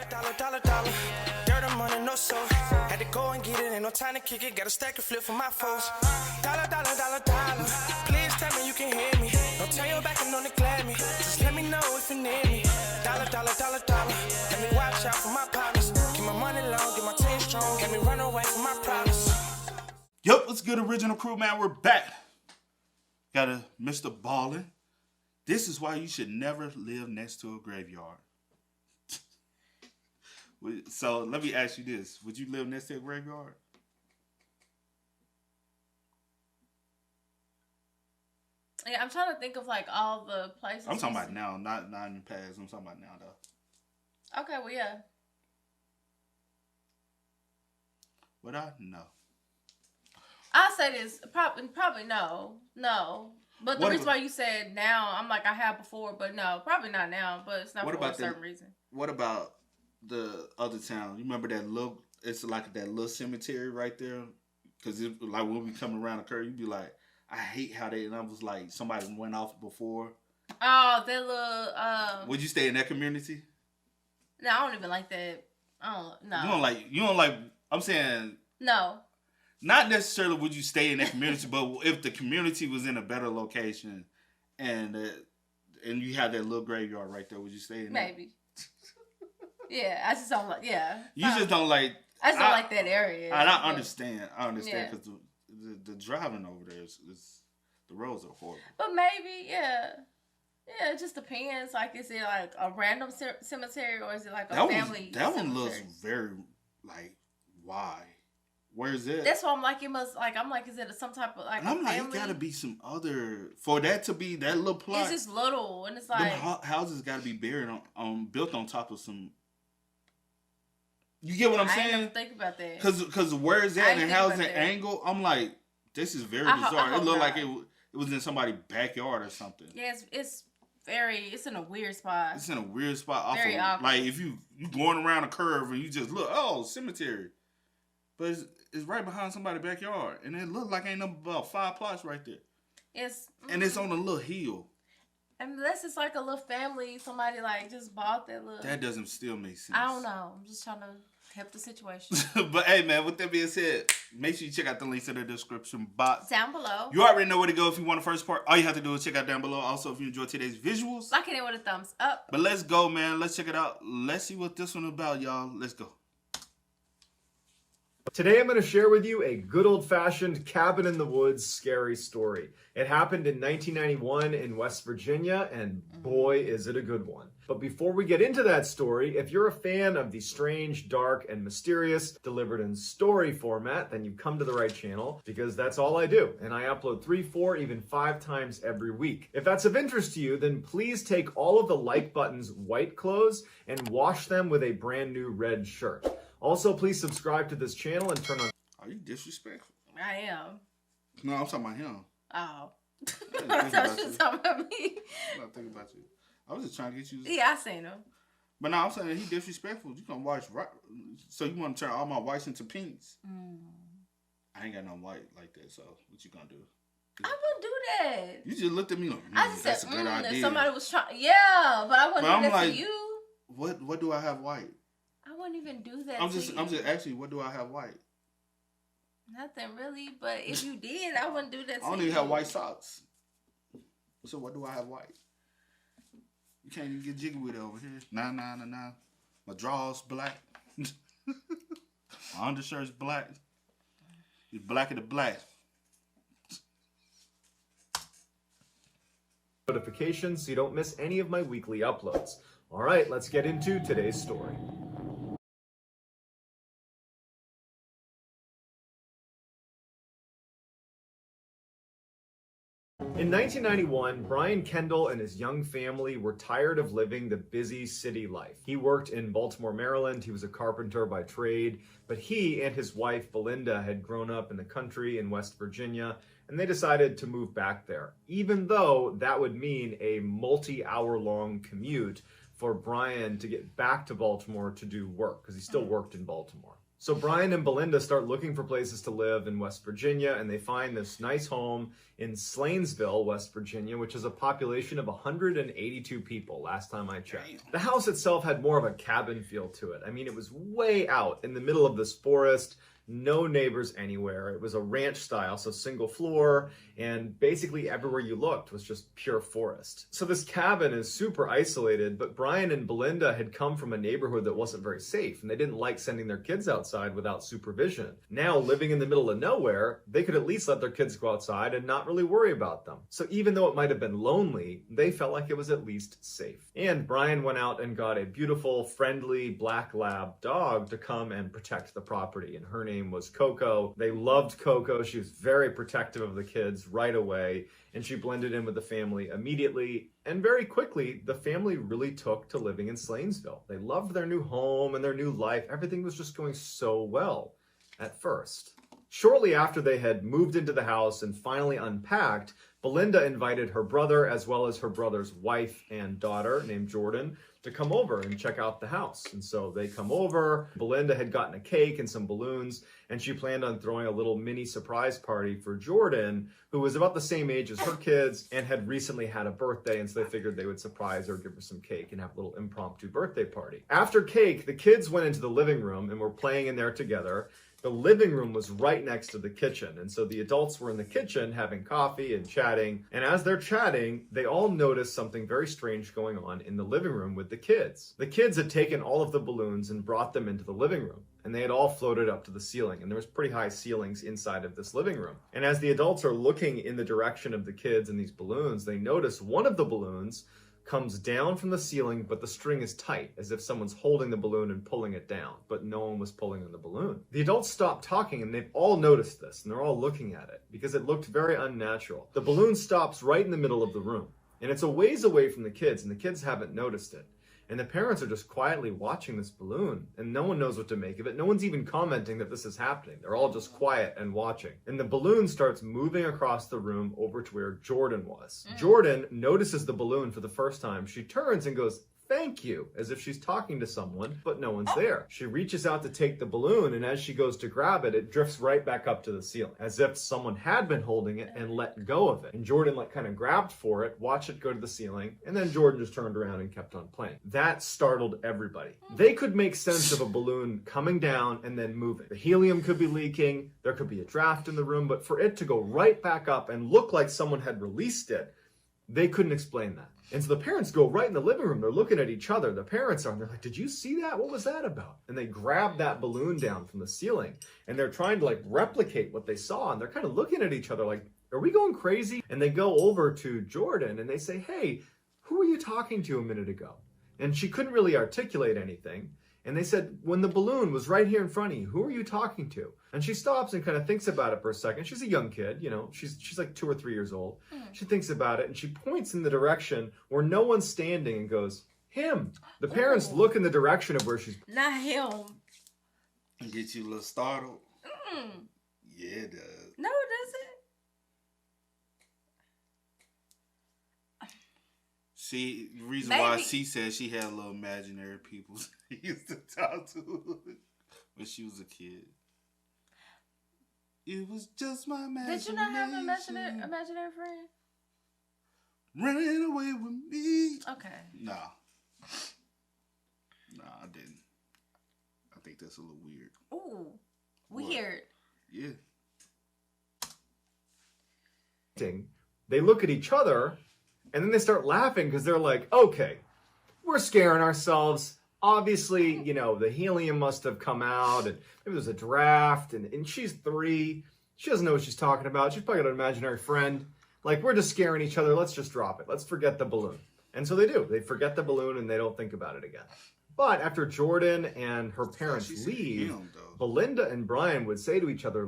Dollar. Dirt on money, no soul. Had to go and get it, ain't no time to kick it. Got a stack and flip for my foes. Dollar. Please tell me you can hear me. Don't turn your back and don't neglect me. Just let me know if you need me. Dollar. Let me watch out for my partners. Keep my money long, get my team strong. Let me run away from my problems. Yup, what's good, original crew, man? We're back. Got a Mr. Ballen. This is why you should never live next to a graveyard. So let me ask you this. Would you live next to a graveyard? Yeah, I'm trying to think of like all the places. I'm talking about now, not in the past. I'm talking about now, though. Okay, well, yeah. Would I? No. I'll say this. Probably no. But the reason why you said now, I'm like, I have before, but no, probably not now, but it's not for a certain reason. What about the other town? You remember that little, it's like that little cemetery right there? Because like when we come around the curve, you'd be like, I hate how they, and I was like, somebody went off before. Oh, that little, Would you stay in that community? No, I don't even like that. I don't, no. You don't like, I'm saying. No. Not necessarily would you stay in that community, but if the community was in a better location and you had that little graveyard right there, would you stay in Maybe. Yeah, I just don't like, yeah. You just don't like. I just don't like that area. I understand because the driving over there is the roads are horrible. But maybe, yeah. Yeah, it just depends. Like, is it like a random cemetery or is it like a family That cemetery? one looks very, like, why? Where is it? That's why I'm like, it must, like, I'm like, is it some type of, like, and I'm like, it gotta be some other, for that to be that little plot. It's just little, and it's like. Them houses gotta be buried built on top of some. You get what I'm saying? I didn't think about that. Because where is that and how's the angle? I'm like, this is very bizarre. It looked like it was in somebody's backyard or something. Yeah, it's in a weird spot. It's in a weird spot. Very awkward. Like, if you going around a curve and you just look, oh, cemetery. But it's right behind somebody's backyard. And it looked like ain't no about 5 plots right there. And it's on a little hill. Unless it's like a little family, somebody like just bought that little. That doesn't still make sense. I don't know. I'm just trying to help the situation. But hey, man, with that being said, make sure you check out the links in the description box. Down below. You already know where to go if you want the first part. All you have to do is check out down below. Also, if you enjoyed today's visuals. Like it with a thumbs up. But let's go, man. Let's check it out. Let's see what this one about, y'all. Let's go. Today I'm going to share with you a good old-fashioned cabin in the woods scary story. It happened in 1991 in West Virginia, and boy is it a good one. But before we get into that story, if you're a fan of the strange, dark, and mysterious delivered in story format, then you've come to the right channel, because that's all I do, and I upload 3, 4, even 5 times every week. If that's of interest to you, then please take all of the like button's white clothes and wash them with a brand new red shirt. Also, please subscribe to this channel and turn on... Are you disrespectful? I am. No, I'm talking about him. Oh. I thought you were talking about me. I'm not thinking about you. I was just trying to get you... Yeah, I seen him. But no, I'm saying he disrespectful. You gonna watch right... So you want to turn all my whites into pinks? I ain't got no white like that, so what you gonna do? I wouldn't do that. You just looked at me like, I just that's said, a good idea. if somebody was trying... Yeah, but I wouldn't do that to you. What do I have white? I wouldn't even do that I'm just actually, what do I have white? Nothing really, but if you did, I wouldn't do that to you. I don't even have white socks. So what do I have white? You can't even get jiggy with it over here. Nah. My drawers black. My undershirt's black. It's black of the black. Notifications so you don't miss any of my weekly uploads. All right, let's get into today's story. In 1991, Brian Kendall and his young family were tired of living the busy city life. He worked in Baltimore, Maryland. He was a carpenter by trade, but he and his wife, Belinda, had grown up in the country in West Virginia, and they decided to move back there, even though that would mean a multi-hour-long commute for Brian to get back to Baltimore to do work, because he still worked in Baltimore. So Brian and Belinda start looking for places to live in West Virginia, and they find this nice home in Slanesville, West Virginia, which has a population of 182 people last time I checked. The house itself had more of a cabin feel to it. I mean, it was way out in the middle of this forest, no neighbors anywhere. It was a ranch style, so single floor, and basically everywhere you looked was just pure forest. So this cabin is super isolated, but Brian and Belinda had come from a neighborhood that wasn't very safe, and they didn't like sending their kids outside without supervision. Now, living in the middle of nowhere, they could at least let their kids go outside and not really worry about them. So even though it might have been lonely, they felt like it was at least safe. And Brian went out and got a beautiful, friendly black lab dog to come and protect the property, and her name was Coco. They loved Coco. She was very protective of the kids right away, and she blended in with the family immediately. And very quickly, the family really took to living in Slanesville. They loved their new home and their new life. Everything was just going so well at first. Shortly after they had moved into the house and finally unpacked, Belinda invited her brother as well as her brother's wife and daughter named Jordan to come over and check out the house. And so they come over. Belinda had gotten a cake and some balloons, and she planned on throwing a little mini surprise party for Jordan, who was about the same age as her kids and had recently had a birthday, and so they figured they would surprise her, give her some cake, and have a little impromptu birthday party. After cake, the kids went into the living room and were playing in there together. The living room was right next to the kitchen, and so the adults were in the kitchen having coffee and chatting, and as they're chatting, they all noticed something very strange going on in the living room with the kids. The kids had taken all of the balloons and brought them into the living room, and they had all floated up to the ceiling, and there was pretty high ceilings inside of this living room. And as the adults are looking in the direction of the kids and these balloons, they notice one of the balloons comes down from the ceiling, but the string is tight, as if someone's holding the balloon and pulling it down, but no one was pulling on the balloon. The adults stopped talking, and they've all noticed this, and they're all looking at it, because it looked very unnatural. The balloon stops right in the middle of the room, and it's a ways away from the kids, and the kids haven't noticed it. And the parents are just quietly watching this balloon, and no one knows what to make of it. No one's even commenting that this is happening. They're all just quiet and watching. And the balloon starts moving across the room over to where Jordan was. Jordan notices the balloon for the first time. She turns and goes, "Thank you," as if she's talking to someone, but no one's there. She reaches out to take the balloon, and as she goes to grab it, it drifts right back up to the ceiling, as if someone had been holding it and let go of it. And Jordan kind of grabbed for it, watched it go to the ceiling, and then Jordan just turned around and kept on playing. That startled everybody. They could make sense of a balloon coming down and then moving. The helium could be leaking, there could be a draft in the room, but for it to go right back up and look like someone had released it, they couldn't explain that. And so the parents go right in the living room. They're looking at each other. The parents are, and they're like, "Did you see that? What was that about?" And they grab that balloon down from the ceiling, and they're trying to replicate what they saw. And they're kind of looking at each other like, "Are we going crazy?" And they go over to Jordan and they say, "Hey, who were you talking to a minute ago?" And she couldn't really articulate anything. And they said, "When the balloon was right here in front of you, who are you talking to?" And she stops and kind of thinks about it for a second. She's a young kid, she's like 2 or 3 years old. She thinks about it and she points in the direction where no one's standing and goes, "Him." The parents look in the direction of where she's... Not him. Get you a little startled? Yeah, it does. No, it doesn't. See, the reason why she said she had little imaginary people she used to talk to when she was a kid. It was just my imagination. Did you not have an imaginary friend? Running away with me. Okay. Nah, I didn't. I think that's a little weird. Ooh, weird. What? Yeah. They look at each other, and then they start laughing because they're like, "Okay, we're scaring ourselves. Obviously, the helium must have come out, and maybe there's a draft, and she's 3. She doesn't know what she's talking about. She's probably got an imaginary friend. We're just scaring each other. Let's just drop it. Let's forget the balloon." And so they do. They forget the balloon, and they don't think about it again. But after Jordan and her parents leave, Belinda and Brian would say to each other,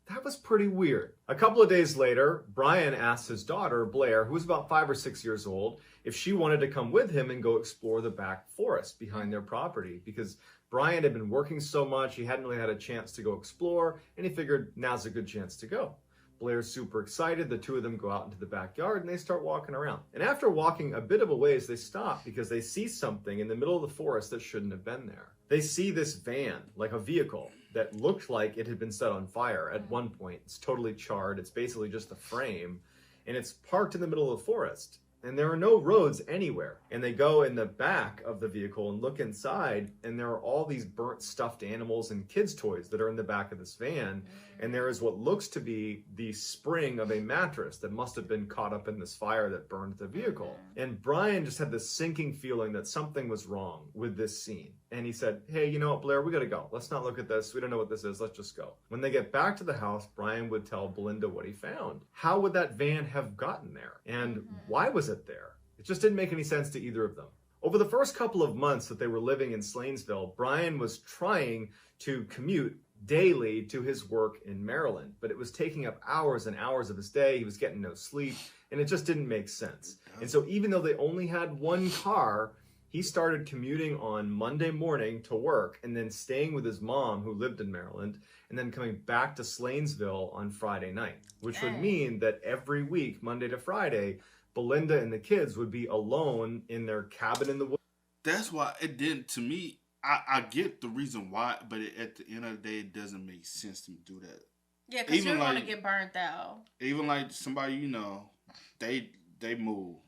"That was pretty weird." A couple of days later, Brian asked his daughter, Blair, who was about 5 or 6 years old, if she wanted to come with him and go explore the back forest behind their property, because Brian had been working so much, he hadn't really had a chance to go explore, and he figured now's a good chance to go. Blair's super excited. The two of them go out into the backyard and they start walking around. And after walking a bit of a ways, they stop because they see something in the middle of the forest that shouldn't have been there. They see this van, like a vehicle, that looked like it had been set on fire at one point. It's totally charred. It's basically just a frame. And it's parked in the middle of the forest. And there are no roads anywhere. And they go in the back of the vehicle and look inside, and there are all these burnt stuffed animals and kids' toys that are in the back of this van. And there is what looks to be the spring of a mattress that must have been caught up in this fire that burned the vehicle. And Brian just had this sinking feeling that something was wrong with this scene. And he said, hey, you know what, Blair, we gotta go. Let's not look at this. We don't know what this is. Let's just go. When they get back to the house, Brian would tell Belinda what he found. How would that van have gotten there? And why was it there? It just didn't make any sense to either of them. Over the first couple of months that they were living in Slanesville, Brian was trying to commute daily to his work in Maryland, but it was taking up hours and hours of his day. He was getting no sleep, and it just didn't make sense. And so even though they only had one car, he started commuting on Monday morning to work and then staying with his mom, who lived in Maryland, and then coming back to Slanesville on Friday night, which would mean that every week, Monday to Friday, Belinda and the kids would be alone in their cabin in the woods. That's why it didn't, to me, I get the reason why, but at the end of the day, it doesn't make sense to do that. Yeah, because you're going to get burnt out. Even like somebody, you know, they moved,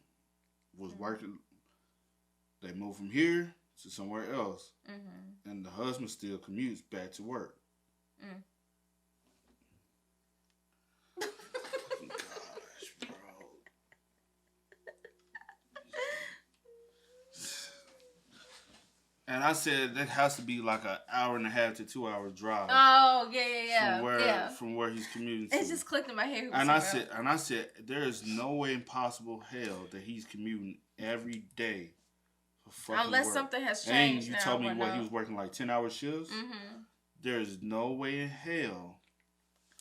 was working, they moved from here to somewhere else, and the husband still commutes back to work. Gosh, bro. And I said that has to be like an 1.5 to 2 hour drive. Oh, yeah. From where he's commuting to. It just clicked in my head. And I said, there is no way in possible hell that he's commuting every day for fucking unless work. Something has changed. And you told me what, he was working like 10-hour shifts? There's no way in hell.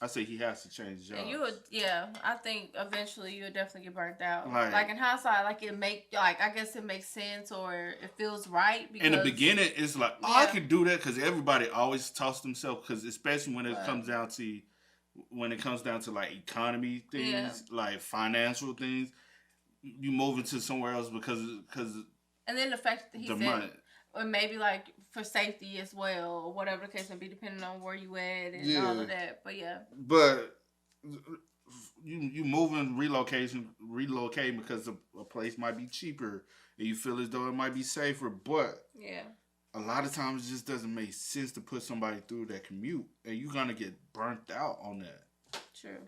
I say he has to change jobs. And I think eventually you would definitely get burnt out. Like in hindsight, I guess it makes sense or it feels right. Because, in the beginning, it's like, I could do that because everybody always toss themselves. Because especially when it comes down to like economy things, like financial things, you move into somewhere else because. And then the fact that he said, money. Or maybe like for safety as well, or whatever the case may be, depending on where you at and all of that. But But you moving, relocating because a place might be cheaper and you feel as though it might be safer. But a lot of times it just doesn't make sense to put somebody through that commute, and you're gonna get burnt out on that. True.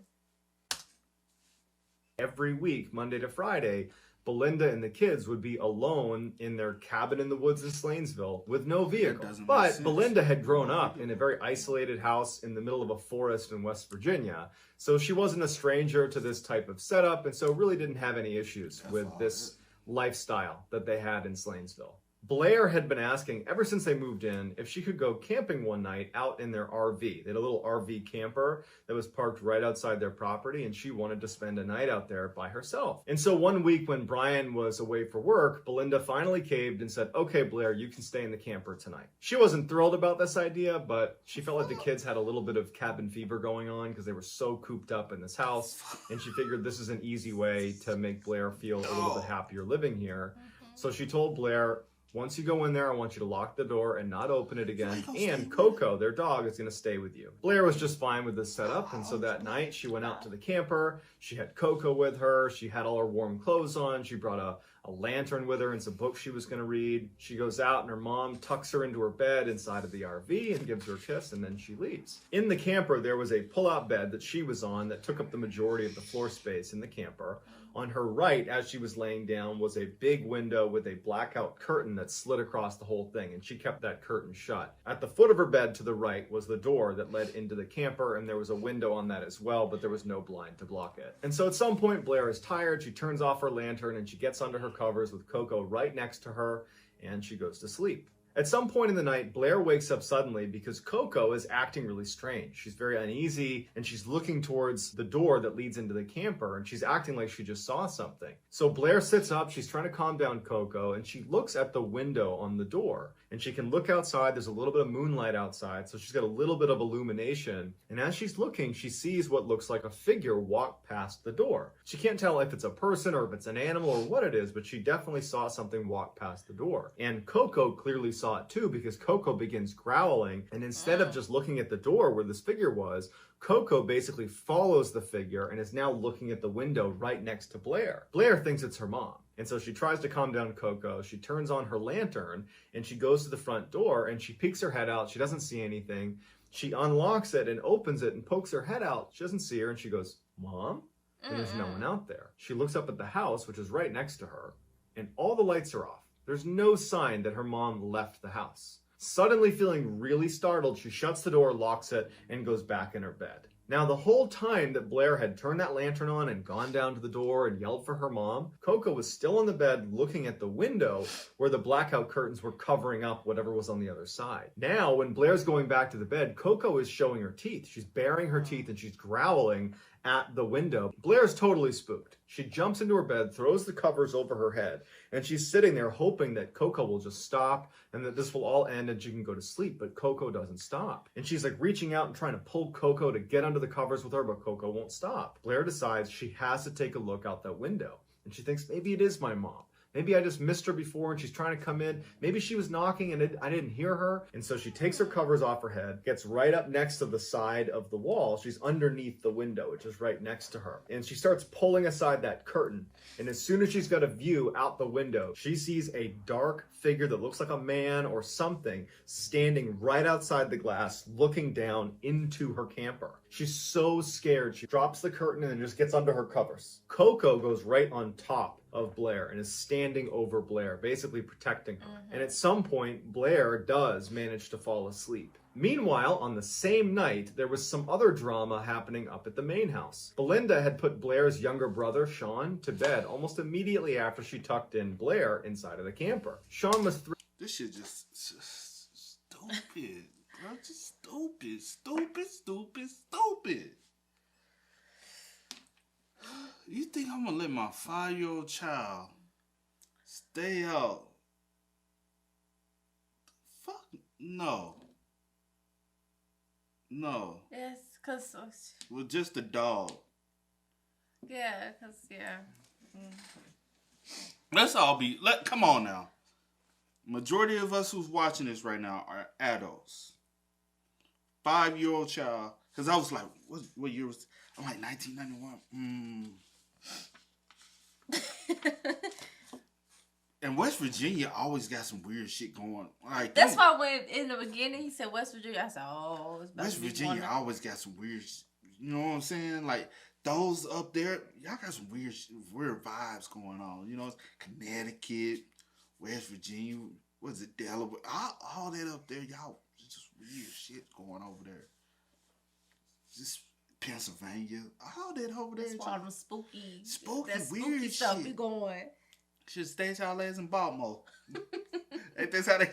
Every week, Monday to Friday, Belinda and the kids would be alone in their cabin in the woods in Slanesville with no vehicle. But Belinda had grown up in a very isolated house in the middle of a forest in West Virginia. So she wasn't a stranger to this type of setup, and so really didn't have any issues with this lifestyle that they had in Slanesville. Blair had been asking ever since they moved in if she could go camping one night out in their RV. They had a little RV camper that was parked right outside their property, and she wanted to spend a night out there by herself. And so one week when Brian was away for work, Belinda finally caved and said, okay, Blair, you can stay in the camper tonight. She wasn't thrilled about this idea, but she felt like the kids had a little bit of cabin fever going on because they were so cooped up in this house, and she figured this is an easy way to make Blair feel a little bit happier living here. So she told Blair, once you go in there, I want you to lock the door and not open it again. And Coco, their dog, is going to stay with you. Blair was just fine with this setup. And so that night she went out to the camper. She had Coco with her. She had all her warm clothes on. She brought a lantern with her and some books she was going to read. She goes out and her mom tucks her into her bed inside of the RV and gives her a kiss, and then she leaves. In the camper, there was a pull-out bed that she was on that took up the majority of the floor space in the camper. On her right, as she was laying down, was a big window with a blackout curtain that slid across the whole thing, and she kept that curtain shut. At the foot of her bed to the right was the door that led into the camper, and there was a window on that as well, but there was no blind to block it. And so at some point, Blair is tired. She turns off her lantern, and she gets under her covers with Coco right next to her, and she goes to sleep. At some point in the night, Blair wakes up suddenly because Coco is acting really strange. She's very uneasy, and she's looking towards the door that leads into the camper, and she's acting like she just saw something. So Blair sits up, she's trying to calm down Coco, and she looks at the window on the door. and she can look outside. There's a little bit of moonlight outside, so she's got a little bit of illumination. And as she's looking, she sees what looks like a figure walk past the door. She can't tell if it's a person or if it's an animal or what it is, but she definitely saw something walk past the door. And Coco clearly saw it too, because Coco begins growling, and instead of just looking at the door where this figure was, Coco basically follows the figure and is now looking at the window right next to Blair. Blair thinks it's her mom. And so she tries to calm down Coco. She turns on her lantern and she goes to the front door and she peeks her head out. She doesn't see anything. She unlocks it and opens it and pokes her head out. She doesn't see her and she goes, "Mom?" And there's no one out there. She looks up at the house, which is right next to her, and all the lights are off. There's no sign that her mom left the house. Suddenly feeling really startled, she shuts the door, locks it, and goes back in her bed. Now, the whole time that Blair had turned that lantern on and gone down to the door and yelled for her mom, Coco was still on the bed looking at the window where the blackout curtains were covering up whatever was on the other side. Now, when Blair's going back to the bed, Coco is showing her teeth. She's baring her teeth and she's growling at the window. Blair's totally spooked. She jumps into her bed, throws the covers over her head, and she's sitting there hoping that Coco will just stop and that this will all end and she can go to sleep, but Coco doesn't stop. And she's like reaching out and trying to pull Coco to get under the covers with her, but Coco won't stop. Blair decides she has to take a look out that window, and she thinks maybe it is my mom. Maybe I just missed her before and she's trying to come in. Maybe she was knocking and I didn't hear her. And so she takes her covers off her head, gets right up next to the side of the wall. She's underneath the window, which is right next to her. And she starts pulling aside that curtain. And as soon as she's got a view out the window, she sees a dark figure that looks like a man or something standing right outside the glass, looking down into her camper. She's so scared. She drops the curtain and just gets under her covers. Coco goes right on top of Blair and is standing over Blair, basically protecting her. And at some point, Blair does manage to fall asleep. Meanwhile, on the same night, there was some other drama happening up at the main house. Belinda had put Blair's younger brother, Sean, to bed almost immediately after she tucked in Blair inside of the camper. Sean was This shit just stupid, bro. Just stupid. You think I'm gonna let my 5-year-old child stay out? Fuck no. Yes, cause With just a dog. yeah, cause yeah. Let's all be. Come on now. Majority of us who's watching this right now are adults. 5-year-old child. Cause I was like, what year was? I'm like 1991. And West Virginia always got some weird shit going. Like that's why when in the beginning he said West Virginia, I said, oh, it's about West to be Virginia always got some weird. You know what I'm saying? Like those up there, y'all got some weird vibes going on. You know, it's Connecticut, West Virginia, what's it, Delaware, all that up there, y'all. Just weird shit going over there. Just Pennsylvania, all that over there. That's why all them spooky weird spooky stuff shit be going. Should stay y'all ass in Baltimore. Ain't this how they?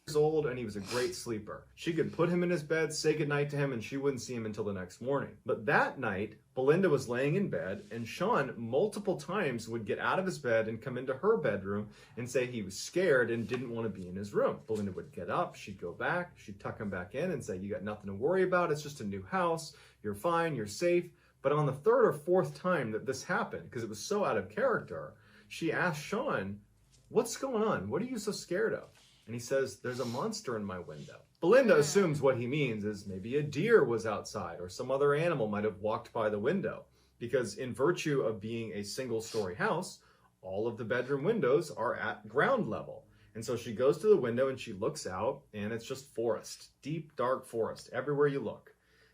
Years old, and he was a great sleeper. She could put him in his bed, say goodnight to him, and she wouldn't see him until the next morning. But that night, Belinda was laying in bed, and Sean multiple times would get out of his bed and come into her bedroom and say he was scared and didn't want to be in his room. Belinda would get up, she'd go back, she'd tuck him back in and say, "You got nothing to worry about, it's just a new house, you're fine, you're safe." But on the third or fourth time that this happened, because it was so out of character, she asked Sean, "What's going on? What are you so scared of?" And he says, "There's a monster in my window." Belinda assumes what he means is maybe a deer was outside or some other animal might have walked by the window. Because in virtue of being a single-story house, all of the bedroom windows are at ground level. And so she goes to the window and she looks out, and it's just forest, deep, dark forest, everywhere you look.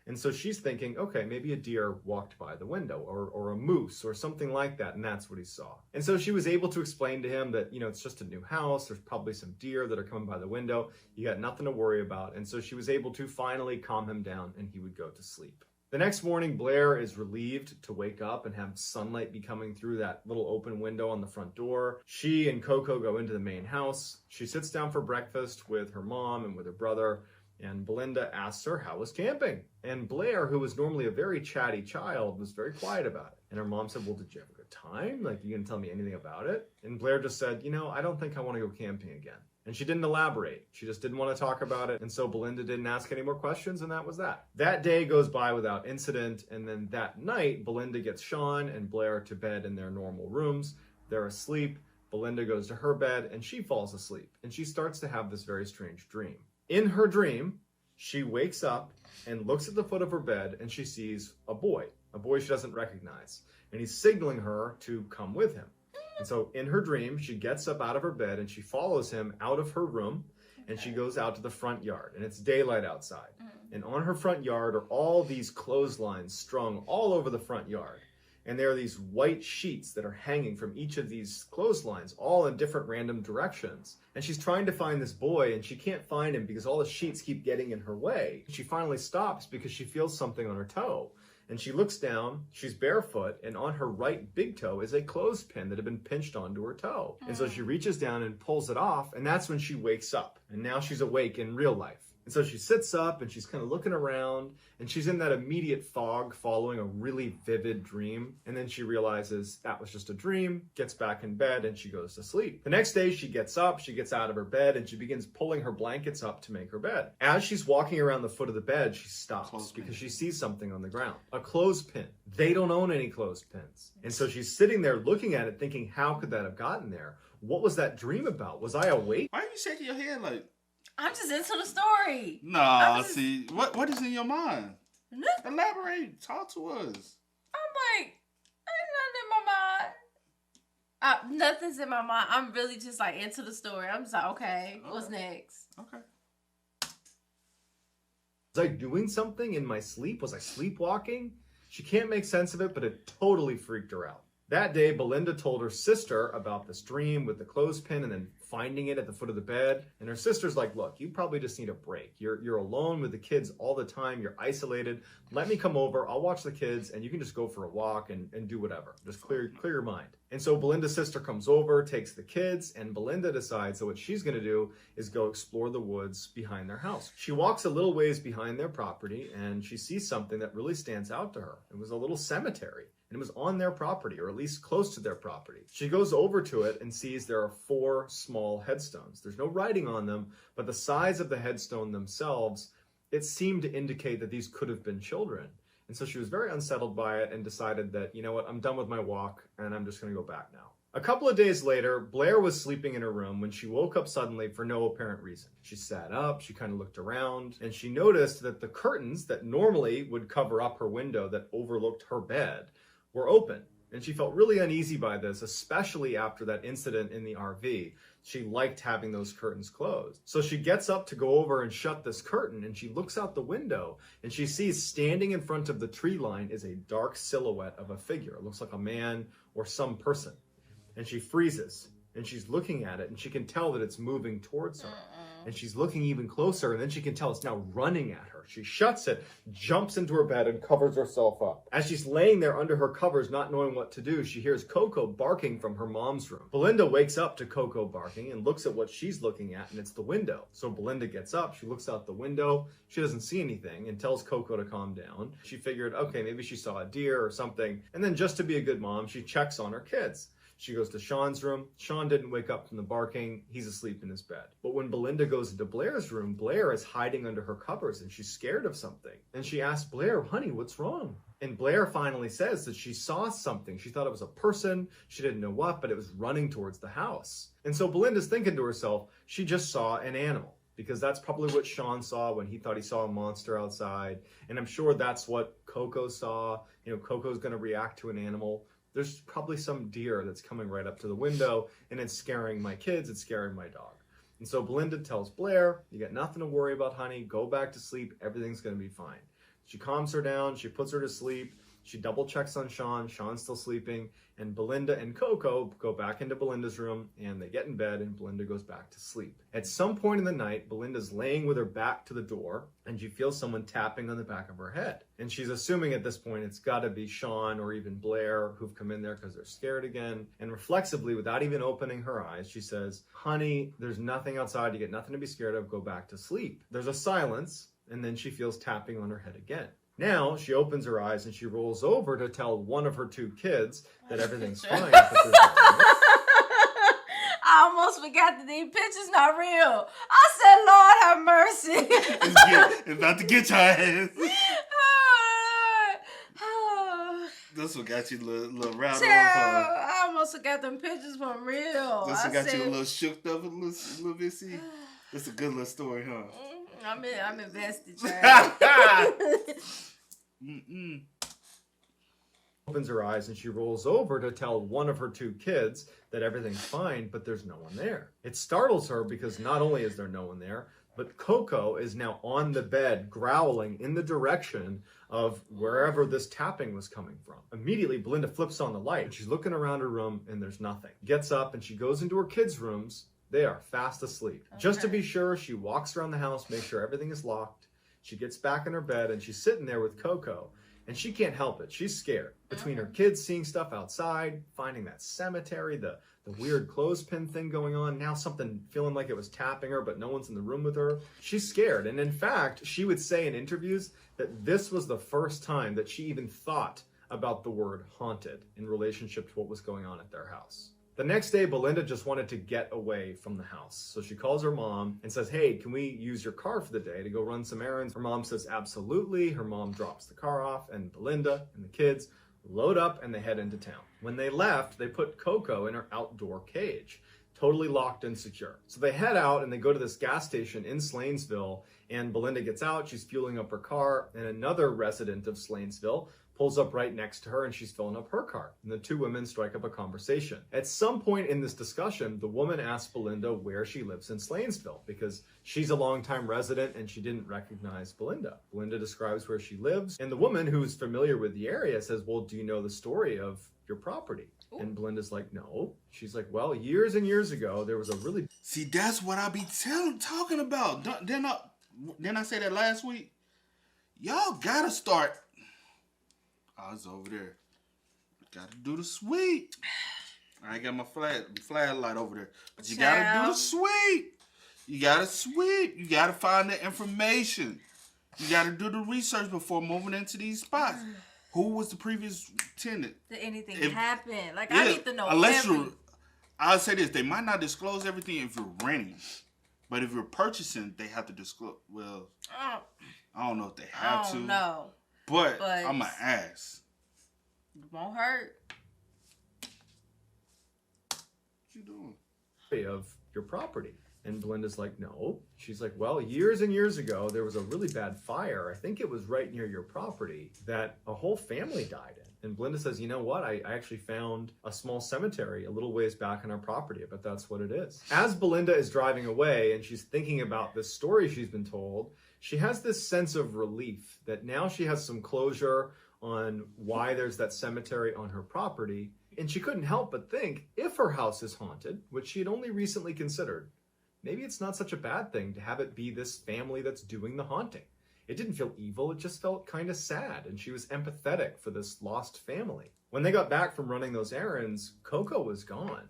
And so she's thinking, okay, maybe a deer walked by the window or a moose or something like that. And that's what he saw. And so she was able to explain to him that, it's just a new house. There's probably some deer that are coming by the window. You got nothing to worry about. And so she was able to finally calm him down and he would go to sleep. The next morning, Blair is relieved to wake up and have sunlight be coming through that little open window on the front door. She and Coco go into the main house. She sits down for breakfast with her mom and with her brother. And Belinda asks her how was camping. And Blair, who was normally a very chatty child, was very quiet about it. And her mom said, "Well, did you have a good time? Like, you gonna tell me anything about it? And Blair just said, I don't think I want to go camping again. And she didn't elaborate. She just didn't want to talk about it. And so Belinda didn't ask any more questions, and that was that. That day goes by without incident. And then that night, Belinda gets Sean and Blair to bed in their normal rooms. They're asleep. Belinda goes to her bed and she falls asleep. And she starts to have this very strange dream. In her dream, she wakes up and looks at the foot of her bed and she sees a boy she doesn't recognize. And he's signaling her to come with him. And so in her dream, she gets up out of her bed and she follows him out of her room and she goes out to the front yard and it's daylight outside. And on her front yard are all these clotheslines strung all over the front yard. And there are these white sheets that are hanging from each of these clotheslines, all in different random directions. And she's trying to find this boy and she can't find him because all the sheets keep getting in her way. She finally stops because she feels something on her toe. And she looks down, she's barefoot, and on her right big toe is a clothespin that had been pinched onto her toe. And so she reaches down and pulls it off, and that's when she wakes up. And now she's awake in real life. And so she sits up and she's kind of looking around and she's in that immediate fog following a really vivid dream. And then she realizes that was just a dream, gets back in bed and she goes to sleep. The next day she gets up, she gets out of her bed and she begins pulling her blankets up to make her bed. As she's walking around the foot of the bed, she stops because she sees something on the ground. A clothespin. They don't own any clothespins. And so she's sitting there looking at it thinking, how could that have gotten there? What was that dream about? Was I awake? Why are you shaking your head like... I'm just into the story. No, see, what is in your mind? Elaborate. Talk to us. I'm like, ain't nothing in my mind. Nothing's in my mind. I'm really just like into the story. I'm just like, okay, what's next? Okay. Was I doing something in my sleep? Was I sleepwalking? She can't make sense of it, but it totally freaked her out. That day, Belinda told her sister about this dream with the clothespin and then finding it at the foot of the bed. And her sister's like, look, you probably just need a break. You're alone with the kids all the time. You're isolated. Let me come over. I'll watch the kids and you can just go for a walk and do whatever. Just clear your mind. And so Belinda's sister comes over, takes the kids, and Belinda decides that what she's going to do is go explore the woods behind their house. She walks a little ways behind their property and she sees something that really stands out to her. It was a little cemetery. And it was on their property, or at least close to their property. She goes over to it and sees there are 4 small headstones. There's no writing on them, but the size of the headstone themselves, it seemed to indicate that these could have been children. And so she was very unsettled by it and decided that, you know what, I'm done with my walk and I'm just going to go back now. A couple of days later, Blair was sleeping in her room when she woke up suddenly for no apparent reason. She sat up, she kind of looked around, and she noticed that the curtains that normally would cover up her window that overlooked her bed were open. And she felt really uneasy by this, especially after that incident in the RV. She liked having those curtains closed. So she gets up to go over and shut this curtain, and she looks out the window, and she sees standing in front of the tree line is a dark silhouette of a figure. It looks like a man or some person. And she freezes, and she's looking at it, and she can tell that it's moving towards her. And she's looking even closer, and then she can tell it's now running at her. She shuts it, jumps into her bed, and covers herself up. As she's laying there under her covers, not knowing what to do, she hears Coco barking from her mom's room. Belinda wakes up to Coco barking and looks at what she's looking at, and it's the window. So Belinda gets up, she looks out the window, she doesn't see anything, and tells Coco to calm down. She figured, okay, maybe she saw a deer or something, and then just to be a good mom, she checks on her kids. She goes to Sean's room. Sean didn't wake up from the barking. He's asleep in his bed. But when Belinda goes into Blair's room, Blair is hiding under her covers and she's scared of something. And she asks Blair, honey, what's wrong? And Blair finally says that she saw something. She thought it was a person. She didn't know what, but it was running towards the house. And so Belinda's thinking to herself, she just saw an animal. Because that's probably what Sean saw when he thought he saw a monster outside. And I'm sure that's what Coco saw. You know, Coco's going to react to an animal. There's probably some deer that's coming right up to the window and it's scaring my kids, it's scaring my dog. And so Belinda tells Blair, you got nothing to worry about, honey. Go back to sleep. Everything's going to be fine. She calms her down. She puts her to sleep. She double checks on Sean. Sean's still sleeping. And Belinda and Coco go back into Belinda's room and they get in bed and Belinda goes back to sleep. At some point in the night, Belinda's laying with her back to the door and she feels someone tapping on the back of her head. And she's assuming at this point it's got to be Sean or even Blair who've come in there because they're scared again. And reflexively, without even opening her eyes, she says, honey, there's nothing outside. You get nothing to be scared of. Go back to sleep. There's a silence and then she feels tapping on her head again. Now she opens her eyes and she rolls over to tell one of her 2 kids that everything's fine. But there's I almost forgot that these pictures not real. I said, Lord have mercy. It's about to get your ass. Oh, This one got you a little round child, off. I almost forgot them pictures for real. This one I got said, you a little shook up a little bit. See, it's a good little story, huh? I'm invested, child. opens her eyes and she rolls over to tell one of her 2 kids that everything's fine, but there's no one there. It startles her because not only is there no one there, but Coco is now on the bed growling in the direction of wherever this tapping was coming from. Immediately, Belinda flips on the light. She's looking around her room and there's nothing. Gets up and she goes into her kids' rooms. They are fast asleep. Okay. Just to be sure, she walks around the house, makes sure everything is locked. She gets back in her bed and she's sitting there with Coco. And she can't help it. She's scared. Between her kids seeing stuff outside, finding that cemetery, the weird clothespin thing going on, now something feeling like it was tapping her, but no one's in the room with her. She's scared. And in fact, she would say in interviews that this was the first time that she even thought about the word haunted in relationship to what was going on at their house. The next day, Belinda just wanted to get away from the house. So she calls her mom and says, hey, can we use your car for the day to go run some errands? Her mom says, absolutely. Her mom drops the car off and Belinda and the kids load up and they head into town. When they left, they put Coco in her outdoor cage, totally locked and secure. So they head out and they go to this gas station in Slanesville, and Belinda gets out, she's fueling up her car, and another resident of Slanesville pulls up right next to her and she's filling up her car. And the 2 women strike up a conversation. At some point in this discussion, the woman asks Belinda where she lives in Slanesville because she's a longtime resident and she didn't recognize Belinda. Belinda describes where she lives, and the woman who's familiar with the area says, well, do you know the story of your property? Ooh. And Belinda's like, no. She's like, well, years and years ago, there was a really... See, that's what I be talking about. Didn't I say that last week? Y'all gotta start... I was over there. Gotta do the sweep. I ain't got my flashlight over there. But you gotta do the sweep. You gotta sweep. You gotta find the information. You gotta do the research before moving into these spots. Who was the previous tenant? Did anything happen? Like, I need to know everything. I'll say this. They might not disclose everything if you're renting. But if you're purchasing, they have to disclose. Well, I don't know if they have to. No. But I'm going to ask. It won't hurt. What you doing? Of your property. And Belinda's like, no. She's like, well, years and years ago, there was a really bad fire. I think it was right near your property that a whole family died in. And Belinda says, you know what? I actually found a small cemetery a little ways back on our property. I bet that's what it is. As Belinda is driving away and she's thinking about this story she's been told, she has this sense of relief that now she has some closure on why there's that cemetery on her property. And she couldn't help but think, if her house is haunted, which she had only recently considered, maybe it's not such a bad thing to have it be this family that's doing the haunting. It didn't feel evil, it just felt kind of sad, and she was empathetic for this lost family. When they got back from running those errands, Coco was gone.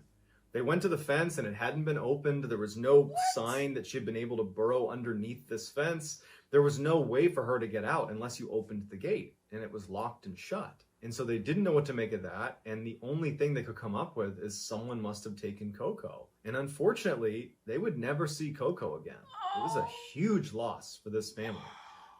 They went to the fence and it hadn't been opened. There was no sign that she had been able to burrow underneath this fence. There was no way for her to get out unless you opened the gate, and it was locked and shut. And so they didn't know what to make of that, and the only thing they could come up with is someone must have taken Coco. And unfortunately, they would never see Coco again. It was a huge loss for this family.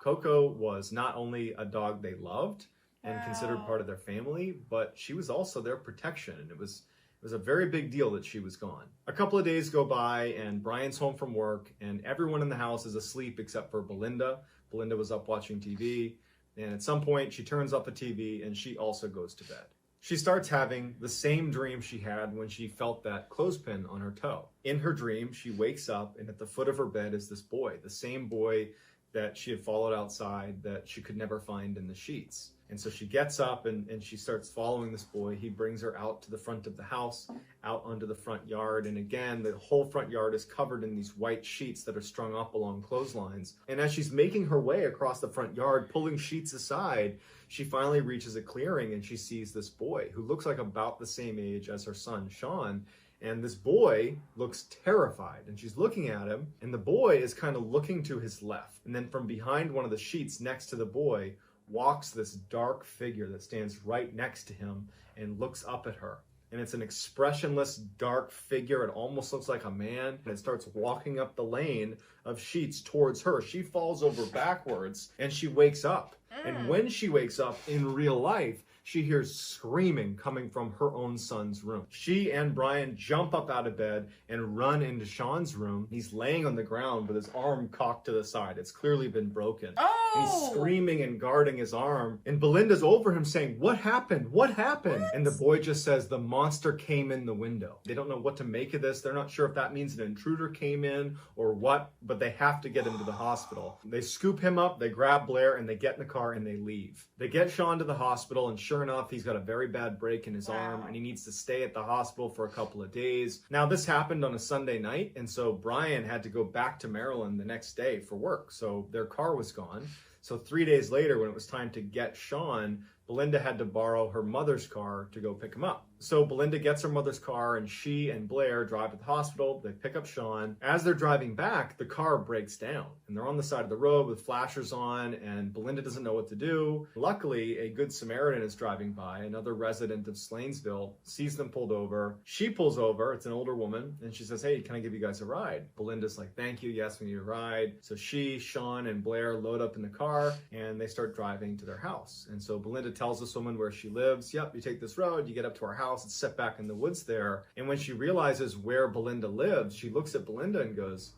Coco was not only a dog they loved and considered part of their family, but she was also their protection, and it was a very big deal that she was gone. A couple of days go by, and Brian's home from work, and everyone in the house is asleep except for Belinda. Belinda was up watching TV, and at some point, she turns off the TV, and she also goes to bed. She starts having the same dream she had when she felt that clothespin on her toe. In her dream, she wakes up, and at the foot of her bed is this boy, the same boy that she had followed outside that she could never find in the sheets. And so she gets up and she starts following this boy. He brings her out to the front of the house, out onto the front yard. And again, the whole front yard is covered in these white sheets that are strung up along clotheslines. And as she's making her way across the front yard, pulling sheets aside, she finally reaches a clearing and she sees this boy who looks like about the same age as her son, Sean. And this boy looks terrified, and she's looking at him, and the boy is kind of looking to his left. And then from behind one of the sheets next to the boy walks this dark figure that stands right next to him and looks up at her. And it's an expressionless, dark figure. It almost looks like a man. And it starts walking up the lane of sheets towards her. She falls over backwards and she wakes up. And when she wakes up in real life, she hears screaming coming from her own son's room. She and Brian jump up out of bed and run into Sean's room. He's laying on the ground with his arm cocked to the side. It's clearly been broken. And he's screaming and guarding his arm. And Belinda's over him saying, "What happened? What happened?" And the boy just says, "The monster came in the window." They don't know what to make of this. They're not sure if that means an intruder came in or what, but they have to get him to the hospital. They scoop him up, they grab Blair, and they get in the car and they leave. They get Sean to the hospital, and sure enough, he's got a very bad break in his arm, and he needs to stay at the hospital for a couple of days. Now, this happened on a Sunday night, and so Brian had to go back to Maryland the next day for work, so their car was gone. So 3 days later, when it was time to get Sean, Belinda had to borrow her mother's car to go pick him up. So Belinda gets her mother's car, and she and Blair drive to the hospital. They pick up Sean. As they're driving back, the car breaks down, and they're on the side of the road with flashers on, and Belinda doesn't know what to do. Luckily, a good Samaritan is driving by. Another resident of Slainsville sees them pulled over. She pulls over. It's an older woman, and she says, "Hey, can I give you guys a ride?" Belinda's like, "Thank you. Yes, we need a ride." So she, Sean, and Blair load up in the car, and they start driving to their house. And so Belinda tells this woman where she lives. "Yep, you take this road, you get up to our house. It's set back in the woods there." And when she realizes where Belinda lives, she looks at Belinda and goes,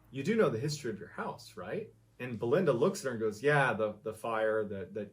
"You do know the history of your house, right?" And Belinda looks at her and goes, "Yeah, the fire that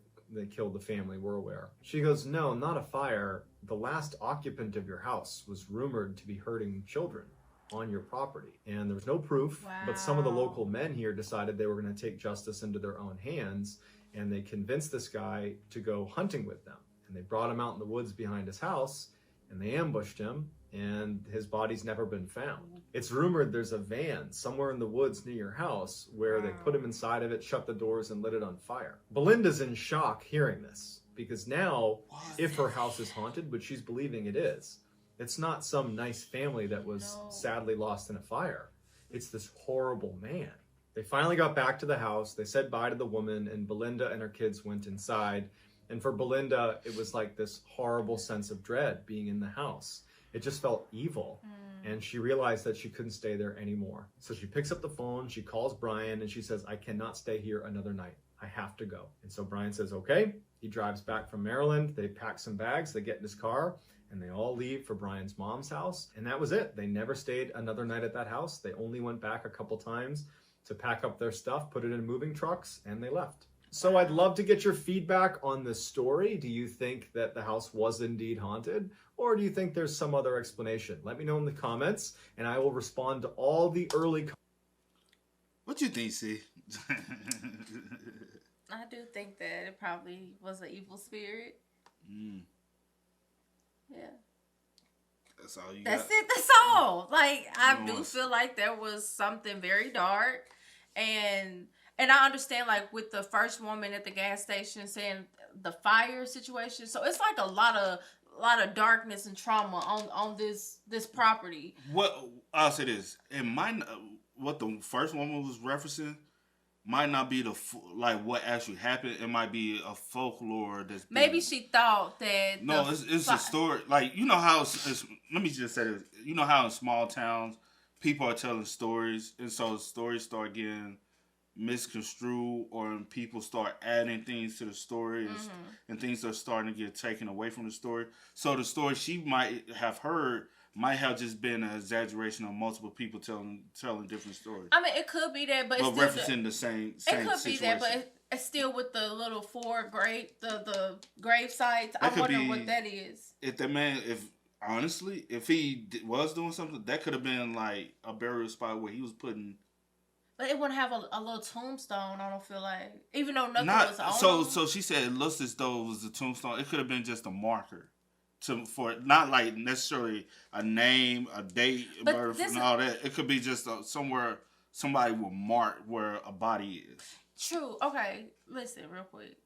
killed the family, we're aware." She goes, "No, not a fire. The last occupant of your house was rumored to be hurting children on your property. And there was no proof, but some of the local men here decided they were going to take justice into their own hands, and they convinced this guy to go hunting with them. And they brought him out in the woods behind his house, and they ambushed him, and his body's never been found. It's rumored there's a van somewhere in the woods near your house where they put him inside of it, shut the doors, and lit it on fire." Belinda's in shock hearing this, because now, if her house is haunted, which she's believing it is, it's not some nice family that was sadly lost in a fire. It's this horrible man. They finally got back to the house. They said bye to the woman, and Belinda and her kids went inside. And for Belinda, it was like this horrible sense of dread being in the house. It just felt evil. And she realized that she couldn't stay there anymore. So she picks up the phone, she calls Brian, and she says, "I cannot stay here another night. I have to go." And so Brian says, okay. He drives back from Maryland. They pack some bags. They get in his car, and they all leave for Brian's mom's house. And that was it. They never stayed another night at that house. They only went back a couple times to pack up their stuff, put it in moving trucks, and they left. So I'd love to get your feedback on this story. Do you think that the house was indeed haunted? Or do you think there's some other explanation? Let me know in the comments, and I will respond to all the early comments. What you think, C? I do think that it probably was an evil spirit. Yeah. That's all you That's got? it. That's all. Like, I do feel like there was something very dark. And I understand, like, with the first woman at the gas station saying the fire situation. So it's like a lot of darkness and trauma on this property. What I'll say this, it might what the first woman was referencing might not be like what actually happened. It might be a folklore that's maybe she thought that. No, it's a story. Like, you know how let me just say this. You know how in small towns people are telling stories, and so stories start getting misconstrued, or people start adding things to the story, and things are starting to get taken away from the story. So the story she might have heard might have just been an exaggeration of multiple people telling different stories. I mean, it could be that, but it's still referencing the same it could situation. be that, but it's still with the little the grave sites. I'm wondering what that is. If that man, honestly, if he was doing something, that could have been like a burial spot where he was putting. But it wouldn't have a little tombstone, I don't feel like. Even though nothing was on So she said it looks as though it was a tombstone. It could have been just a marker. For not like necessarily a name, a date, birth, and all that. It could be just somewhere somebody will mark where a body is. True. Okay. Listen, real quick.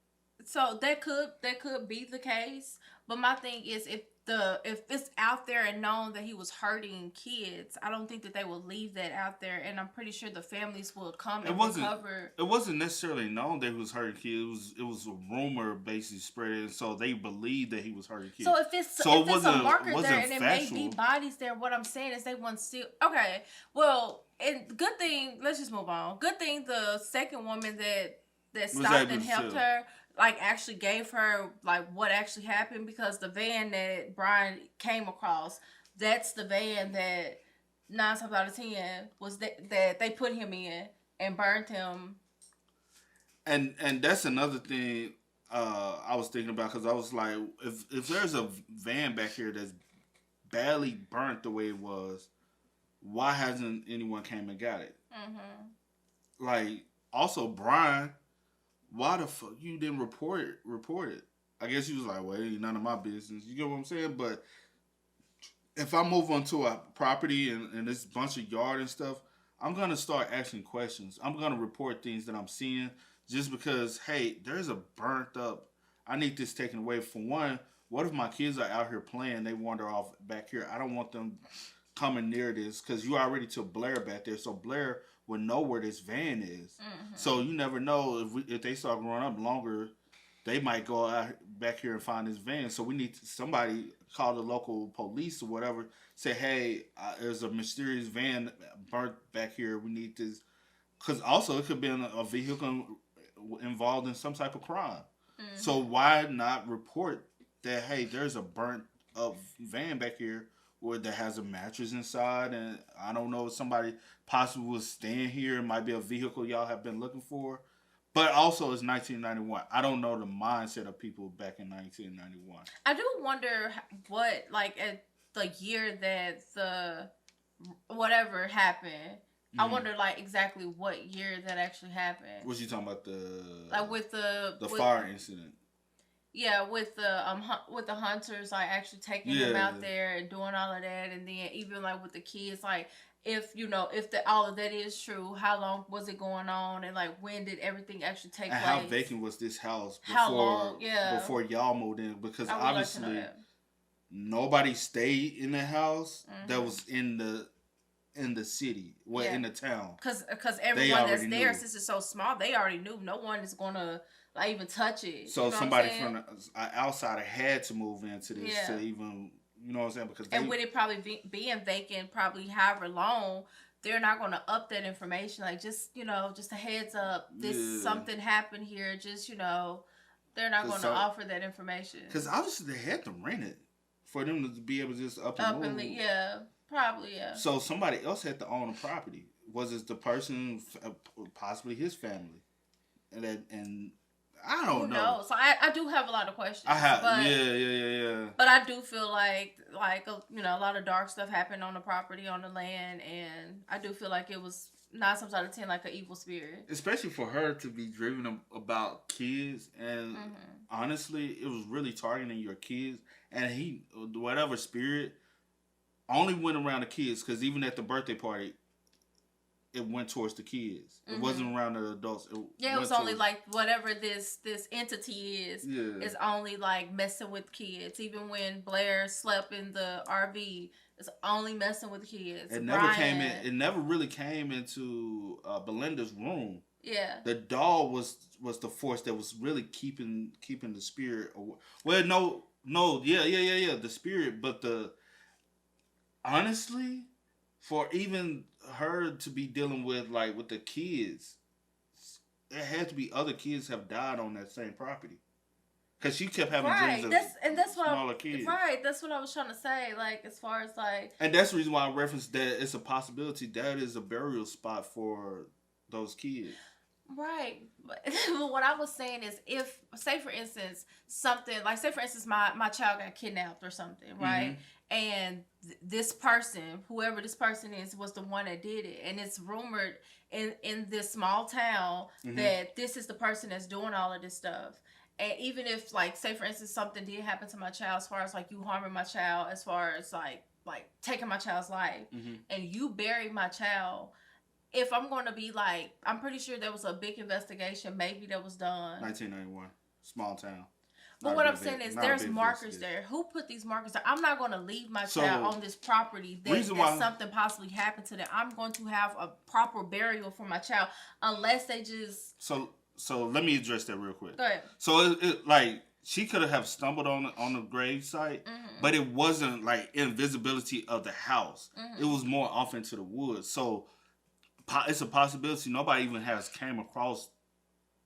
So that could be the case, but my thing is, if it's out there and known that he was hurting kids, I don't think that they will leave that out there, and I'm pretty sure the families will come and recover. It wasn't necessarily known that he was hurting kids. It was a rumor basically spreading, so they believed that he was hurting kids. So if it's a marker there and it may be bodies there, what I'm saying is they want still okay. Well, and good thing. Let's just move on. Good thing the second woman that stopped and helped her, like, actually gave her, like, what actually happened, because the van that Brian came across, that's the van that 9 times out of 10 was that they put him in and burned him. And that's another thing I was thinking about, because I was like, if there's a van back here that's badly burnt the way it was, why hasn't anyone came and got it? Mm-hmm. Like, also, Brian, why the fuck you didn't report it? I guess he was like, well, it ain't none of my business. You get what I'm saying? But if I move onto a property and this bunch of yard and stuff, I'm going to start asking questions. I'm going to report things that I'm seeing just because, hey, there's a burnt up. I need this taken away. For one, what if my kids are out here playing, they wander off back here? I don't want them coming near this, because you already took Blair back there. So Blair would know where this van is. Mm-hmm. So you never know if they start growing up longer, they might go out back here and find this van. So we need somebody call the local police or whatever, say, hey, there's a mysterious van burnt back here. We need this. Because also it could be a vehicle involved in some type of crime. Mm-hmm. So why not report that, hey, there's a burnt up van back here that has a mattress inside, and I don't know if somebody possibly was staying here. It might be a vehicle y'all have been looking for. But also, it's 1991. I don't know the mindset of people back in 1991. I do wonder what, like, at the year that the whatever happened. Mm-hmm. I wonder, like, exactly what year that actually happened. What you talking about? With fire incident. Yeah, with the hunters, like, actually taking them out there and doing all of that, and then even, like, with the kids, like, if all of that is true, how long was it going on, and, like, when did everything actually take place? How vacant was this house before y'all moved in? Because obviously nobody stayed in the house that was in the city, in the town. Because everyone that's there, since it's so small, they already knew no one is gonna, like, even touch it. So somebody from an outsider had to move into this to even, you know what I'm saying? Because with it probably being vacant, probably however long, they're not going to up that information. Like, just a heads up, something happened here. Just, they're not going to offer that information. Because obviously they had to rent it for them to be able to just up and move. Probably. So somebody else had to own the property. Was it the person, possibly his family? And I don't know. Who knows? So I do have a lot of questions. Yeah. But I do feel like a lot of dark stuff happened on the property, on the land, and I do feel like it was 9 times out of 10 like an evil spirit. Especially for her to be driven about kids, and honestly, it was really targeting your kids. And whatever spirit, only went around the kids, because even at the birthday party, it went towards the kids. It wasn't around the adults. It was only like whatever this entity is only like messing with kids. Even when Blair slept in the RV, it's only messing with kids. It never really came into Belinda's room. Yeah. The doll was the force that was really keeping the spirit away. Well, the spirit, but honestly, for even her to be dealing with the kids, it had to be other kids have died on that same property, because she kept having dreams of smaller kids. Right, that's what I was trying to say. Like, as far as and that's the reason why I referenced that it's a possibility that is a burial spot for those kids. Right, but what I was saying is, if, say for instance, my child got kidnapped or something, right? And this person, whoever this person is, was the one that did it, and it's rumored in this small town that this is the person that's doing all of this stuff. And even if, like, say for instance, something did happen to my child, as far as like you harming my child, as far as like taking my child's life, and you bury my child. If I'm going to be like, I'm pretty sure there was a big investigation maybe that was done. 1991. Small town. But what I'm saying is there's markers there. Who put these markers there? I'm not going to leave my child on this property that something possibly happened to them. I'm going to have a proper burial for my child unless they just... So let me address that real quick. Go ahead. So it like she could have stumbled on the grave site, but it wasn't like invisibility of the house. It was more off into the woods. So it's a possibility nobody even came across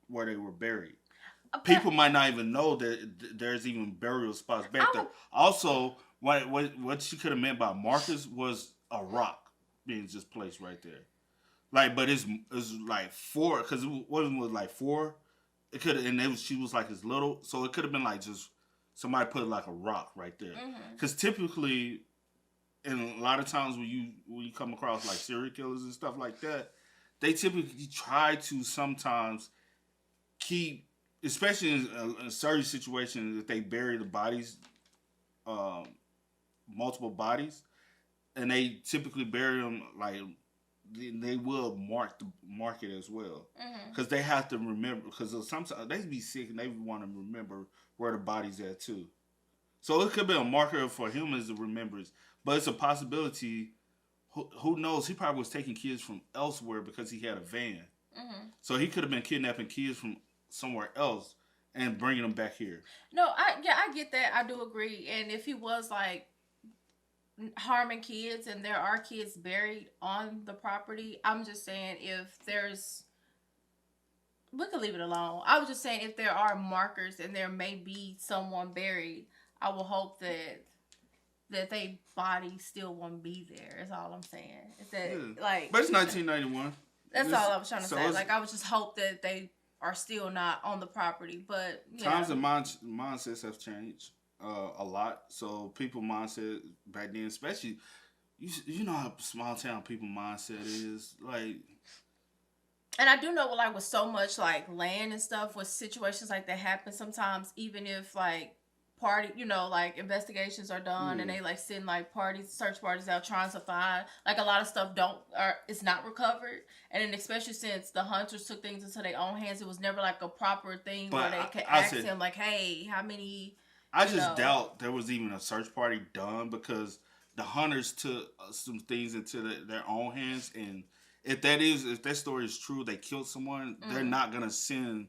where they were buried. People might not even know that there's even burial spots back there. Also, what she could have meant by markers was a rock being just placed right there. Like, but it's like 4, because it wasn't like 4. It could have, and she was like as little, so it could have been like just somebody put like a rock right there. Because typically, and a lot of times when you come across like serial killers and stuff like that, they typically try to sometimes keep, especially in certain situations, if they bury the bodies, multiple bodies, and they typically bury them like they will mark it as well, because they have to remember, because sometimes they be sick and they want to remember where the body's at too. So it could be a marker for humans to remember, but it's a possibility. Who knows? He probably was taking kids from elsewhere because he had a van. So he could have been kidnapping kids from somewhere else and bringing them back here. No, I get that. I do agree. And if he was like harming kids and there are kids buried on the property, I'm just saying we could leave it alone. I was just saying if there are markers and there may be someone buried, I will hope that their body still won't be there. Is all I'm saying. Is that like? But it's 1991. That's all I was trying to say. Like, I would just hope that they are still not on the property. But times and mindsets have changed a lot. So people mindset back then, especially, you know how small town people mindset is, like. And I do know, like, with so much like land and stuff, with situations like that happen sometimes, even if like like investigations are done and they like send like search parties out trying to find, like, a lot of stuff it's not recovered. And then especially since the hunters took things into their own hands, it was never like a proper thing where they could ask him like, hey, how many. I just doubt there was even a search party done, because the hunters took some things into their own hands, and if that story is true, they killed someone, they're not gonna send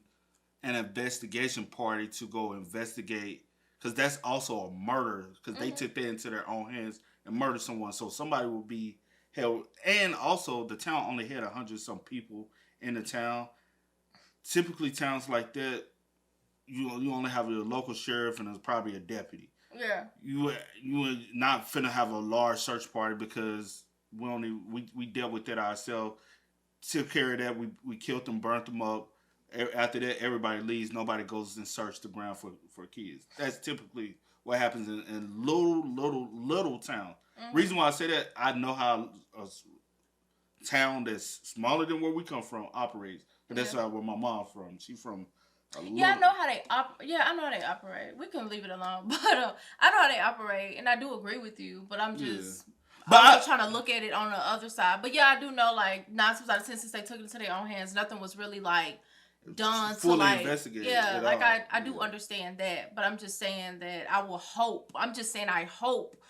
an investigation party to go investigate, because that's also a murder, because they took that into their own hands and murdered someone. So somebody will be held. And also, the town only had 100-some people in the town. Typically, towns like that, you only have your local sheriff and there's probably a deputy. Yeah. You are not finna have a large search party, because we dealt with that ourselves. Took care of that. We killed them, burnt them up. After that, everybody leaves. Nobody goes and search the ground for kids. That's typically what happens in little town. Reason why I say that, I know how a town that's smaller than where we come from operates. But that's where my mom's from. She's from. I know how they operate. We can leave it alone, but I know how they operate, and I do agree with you. But I'm just. But I'm trying to look at it on the other side. But yeah, I do know, like, 9 times out of 10, since they took it into their own hands, nothing was really like done fully to like investigated. Yeah, like I do understand that, but I'm just saying that I will hope. I'm just saying I hope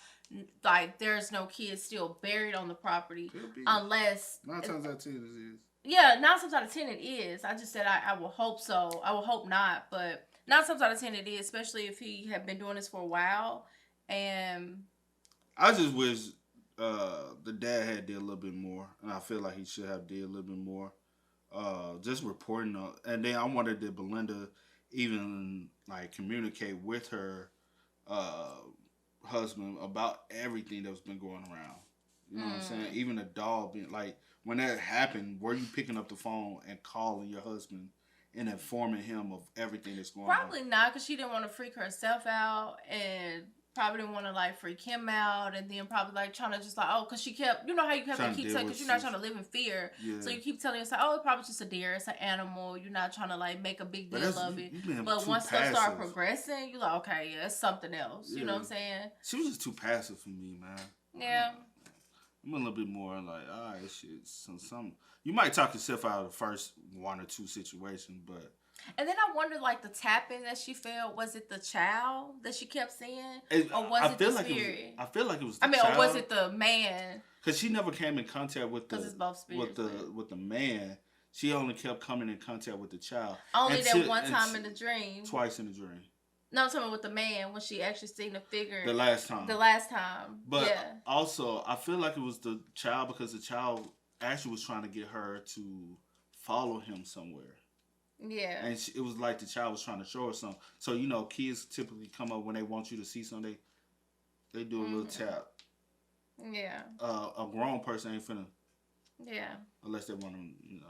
like there's no kids still buried on the property, unless 9 times out of 10 it is. Yeah, 9 times out of 10 it is. I just said I will hope so. I will hope not, but 9 times out of 10 it is, especially if he had been doing this for a while. And I just wish the dad had did a little bit more, and I feel like he should have did a little bit more. Just reporting and then I wanted that Belinda even like communicate with her husband about everything that's been going around. You know what I'm saying? Even the dog being like, when that happened, were you picking up the phone and calling your husband and informing him of everything that's going on? Probably not, because she didn't want to freak herself out, and probably didn't want to like freak him out, and then probably like trying to just like, because she kept, you know how you kept to keep telling, because you're not trying to live in fear, so you keep telling yourself, it's probably just a deer, it's an animal, you're not trying to like make a big deal of it. But once stuff start progressing, you're like, okay, yeah, it's something else. You know what I'm saying? She was just too passive for me, man. Yeah. I'm a little bit more like, all right, shit. Some you might talk yourself out of the first 1 or 2 situations, but And then I wonder, like, the tapping that she felt, was it the child that she kept seeing? Or was it the spirit? I feel like it was the I mean, child. or was it the man? Because she never came in contact with Because it's both spirits. with the man. She only kept coming in contact with the child. Only that one time in the dream. Twice in the dream. No, I'm talking about with the man when she actually seen the figure. The last time. But yeah. Also, I feel like it was the child because the child actually was trying to get her to follow him somewhere. Yeah. And it was like the child was trying to show her something. So, you know, kids typically come up when they want you to see something. They do a little tap. Yeah. A grown person ain't finna. Yeah. Unless they want to, you know,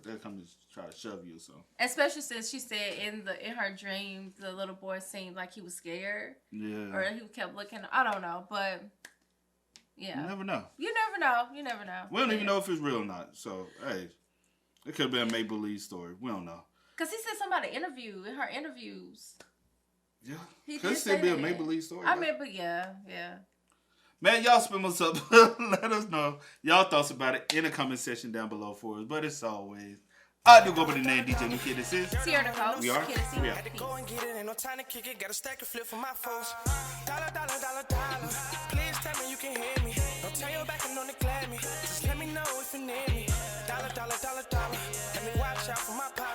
they come to try to shove you or something. Especially since she said in her dream, the little boy seemed like he was scared. Yeah. Or he kept looking. I don't know, but yeah. You never know. You never know. You never know. We don't even know if it's real or not. So, hey, it could have been a make-believe story. We don't know. Because he said somebody interviewed in her interviews. Yeah. He Could did still say be a that. make-believe story. I mean, but yeah. Man, y'all spin us up. Let us know y'all thoughts about it in the comment section down below for us. But as always, I do go by the name DJ New Kid. This is Sierra the host. We are. Kiddandceemgmt. We are. Had to go and get it, ain't no time to kick it. Got a stack of flip for my foes. Dollar, dollar, dollar, dollar. Please tell me you can hear me. Don't turn your back and don't neglect me. Just let me know if you need me. Dollar, dollar, dollar, dollar. Let me watch out for my pocket.